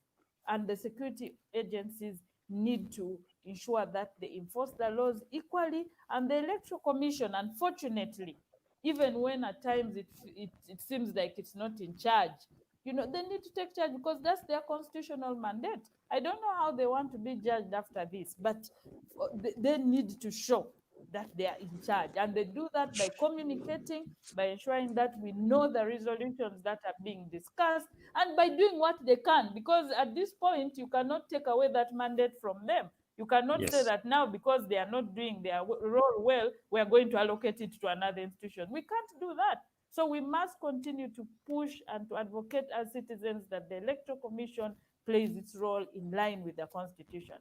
Speaker 2: and the security agencies need to ensure that they enforce the laws equally. And the Electoral Commission, unfortunately, even when at times it seems like it's not in charge, they need to take charge, because that's their constitutional mandate. I don't know how they want to be judged after this, but they need to show that they are in charge. And they do that by communicating, by ensuring that we know the resolutions that are being discussed, and by doing what they can, because at this point, you cannot take away that mandate from them. You cannot say that now, because they are not doing their role well, we are going to allocate it to another institution. We can't do that. So we must continue to push and to advocate as citizens that the Electoral Commission plays its role in line with the Constitution.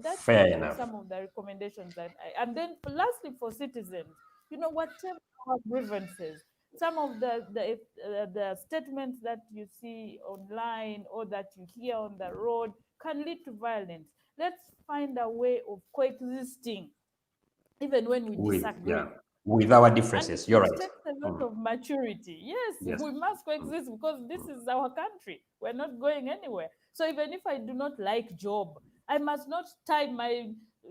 Speaker 2: That's
Speaker 1: Fair
Speaker 2: actually
Speaker 1: enough.
Speaker 2: some of the recommendations that and then lastly for citizens, whatever our grievances, some of the statements that you see online or that you hear on the road can lead to violence. Let's find a way of coexisting, even when we disagree.
Speaker 1: With our
Speaker 2: And
Speaker 1: differences. You're
Speaker 2: it
Speaker 1: right.
Speaker 2: takes a lot of maturity. Yes,
Speaker 1: Yes.
Speaker 2: we must coexist because this is our country. We're not going anywhere. So even if I do not like Job, I must not tie my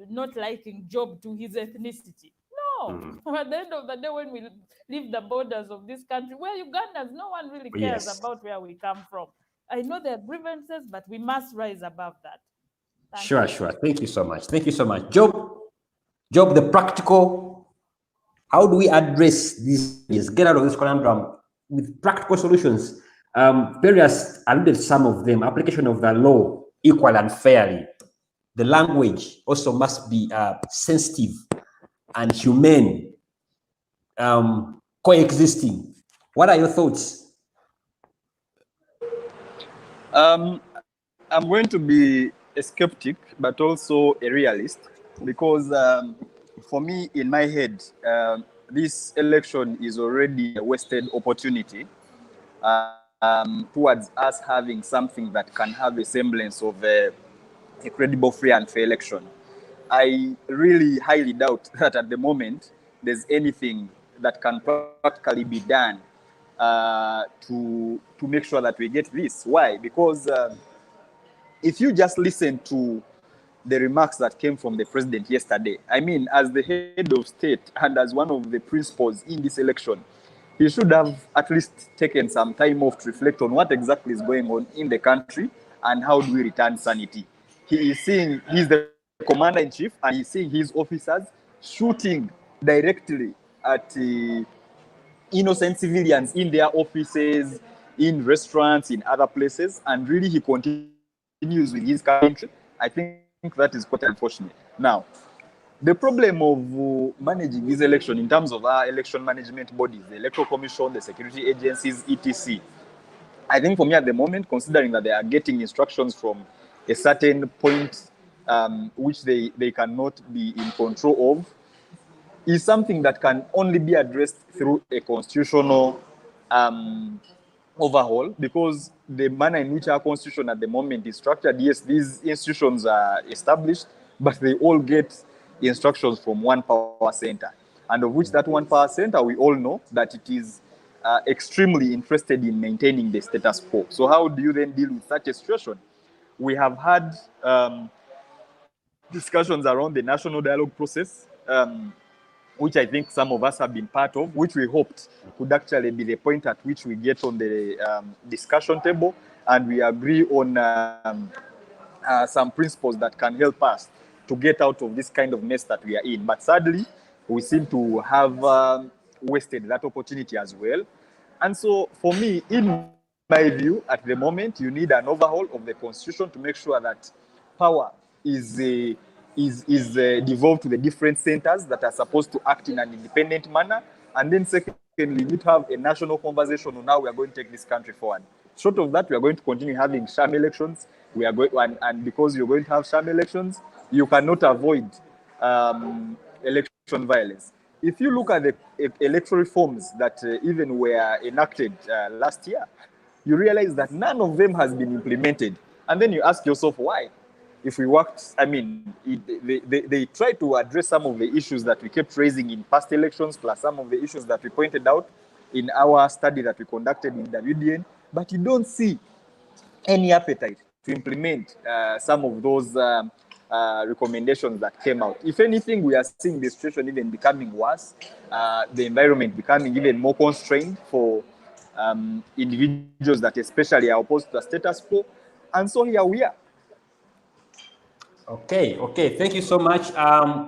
Speaker 2: not liking Job to his ethnicity. No. At the end of the day, when we leave the borders of this country, we're Ugandans. No one really cares
Speaker 1: Yes.
Speaker 2: about where we come from. I know there are grievances, but we must rise above that. Thank
Speaker 1: Sure,
Speaker 2: you.
Speaker 1: sure. Thank you so much. Thank you so much. Job, the practical, how do we address these, get out of this conundrum with practical solutions? Perry has alluded some of them. Application of the law equal and fairly. The language also must be sensitive and humane, coexisting. What are your thoughts?
Speaker 3: I'm going to be a skeptic, but also a realist, because for me, in my head, this election is already a wasted opportunity towards us having something that can have a semblance of a credible, free, and fair election. I really highly doubt that at the moment there's anything that can practically be done to make sure that we get this. Why? Because if you just listen to the remarks that came from the president yesterday, I mean, as the head of state and as one of the principals in this election, he should have at least taken some time off to reflect on what exactly is going on in the country and how do we return sanity. He's the commander in chief, and he's seeing his officers shooting directly at innocent civilians in their offices, in restaurants, in other places, and really he continues with his country. I think that is quite unfortunate. Now, the problem of managing this election in terms of our election management bodies, the Electoral Commission, the security agencies, etc., I think for me at the moment, considering that they are getting instructions from a certain point which they cannot be in control of, is something that can only be addressed through a constitutional overhaul, because the manner in which our constitution at the moment is structured, yes, these institutions are established, but they all get instructions from one power center, and of which that one power center, we all know that it is extremely interested in maintaining the status quo. So how do you then deal with such a situation? We have had discussions around the national dialogue process, which I think some of us have been part of, which we hoped could actually be the point at which we get on the discussion table and we agree on some principles that can help us to get out of this kind of mess that we are in. But sadly, we seem to have wasted that opportunity as well. And so for me, in my view, at the moment, you need an overhaul of the constitution to make sure that power is devolved to the different centers that are supposed to act in an independent manner. And then secondly, we need to have a national conversation on how we are going to take this country forward. Short of that, we are going to continue having sham elections. We are going, and because you're going to have sham elections, you cannot avoid election violence. If you look at the electoral reforms that even were enacted last year, you realize that none of them has been implemented. And then you ask yourself why. If we worked, I mean, they try to address some of the issues that we kept raising in past elections, plus some of the issues that we pointed out in our study that we conducted in WDN, but you don't see any appetite to implement some of those recommendations that came out. If anything, we are seeing the situation even becoming worse, the environment becoming even more constrained for individuals that especially are opposed to the status quo. And so here we are.
Speaker 1: Okay, thank you so much.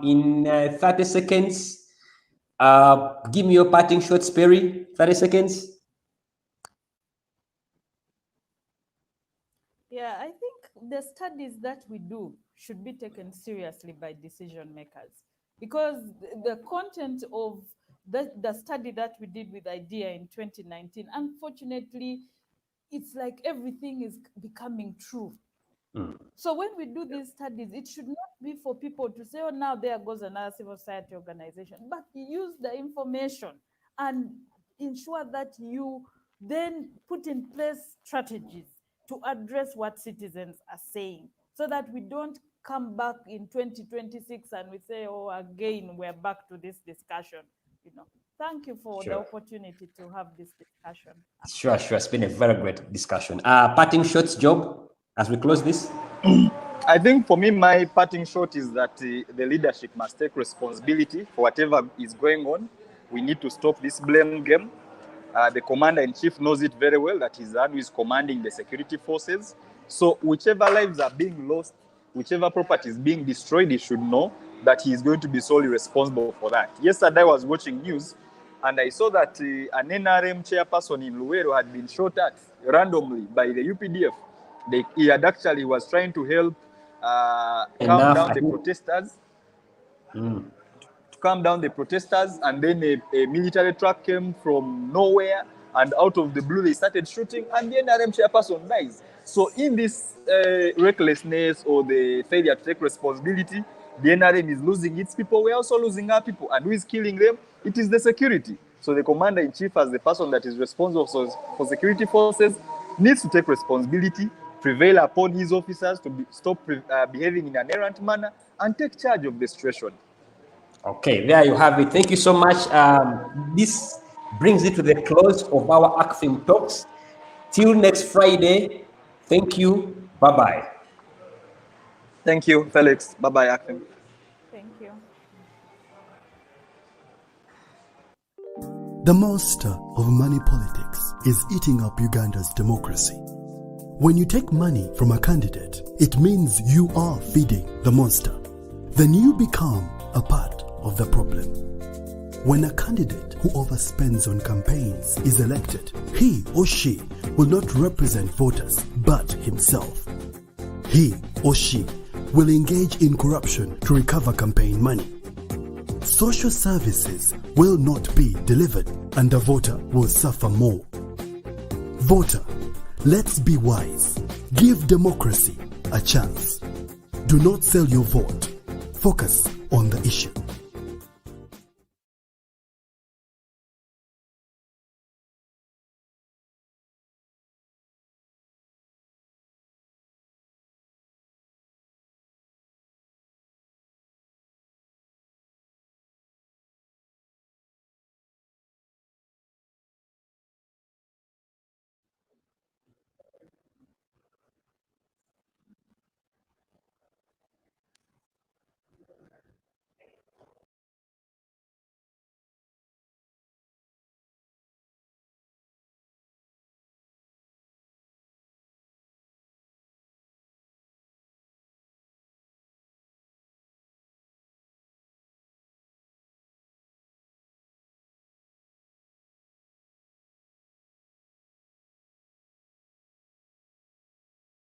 Speaker 1: In 30 seconds, give me your parting shots, Perry. 30 seconds.
Speaker 2: Yeah, I think the studies that we do should be taken seriously by decision makers, because the content of the study that we did with IDEA in 2019, unfortunately, it's like everything is becoming true. So when we do these studies, it should not be for people to say, oh, now there goes another civil society organization, but use the information and ensure that you then put in place strategies to address what citizens are saying, so that we don't come back in 2026 and we say, oh, again, we're back to this discussion. Thank you for the opportunity to have this discussion.
Speaker 1: Sure. It's been a very great discussion. Parting shots, Job, as we close this.
Speaker 3: I think for me, my parting shot is that the leadership must take responsibility for whatever is going on. We need to stop this blame game. The commander-in-chief knows it very well, that he's the one who is commanding the security forces. So whichever lives are being lost, whichever property is being destroyed, he should know that he is going to be solely responsible for that. Yesterday I was watching news and I saw that an NRM chairperson in Luwero had been shot at randomly by the UPDF. He had actually was trying to help calm down the protesters. To calm down the protesters, and then a military truck came from nowhere, and out of the blue they started shooting, and the NRM chairperson dies. So in this recklessness or the failure to take responsibility, the NRM is losing its people. We're also losing our people. And who is killing them? It is the security. So the commander-in-chief, as the person that is responsible for security forces, needs to take responsibility, prevail upon his officers to stop behaving in an errant manner, and take charge of the situation.
Speaker 1: Okay, there you have it. Thank you so much. This brings it to the close of our ACFIM talks. Till next Friday. Thank you. Bye-bye.
Speaker 3: Thank you, Felix. Bye-bye, ACFIM.
Speaker 2: Thank you.
Speaker 4: The monster of money politics is eating up Uganda's democracy. When you take money from a candidate, it means you are feeding the monster. Then you become a part of the problem. When a candidate who overspends on campaigns is elected, he or she will not represent voters but himself. He or she will engage in corruption to recover campaign money. Social services will not be delivered and the voter will suffer more. Voter, let's be wise. Give democracy a chance. Do not sell your vote. Focus on the issue.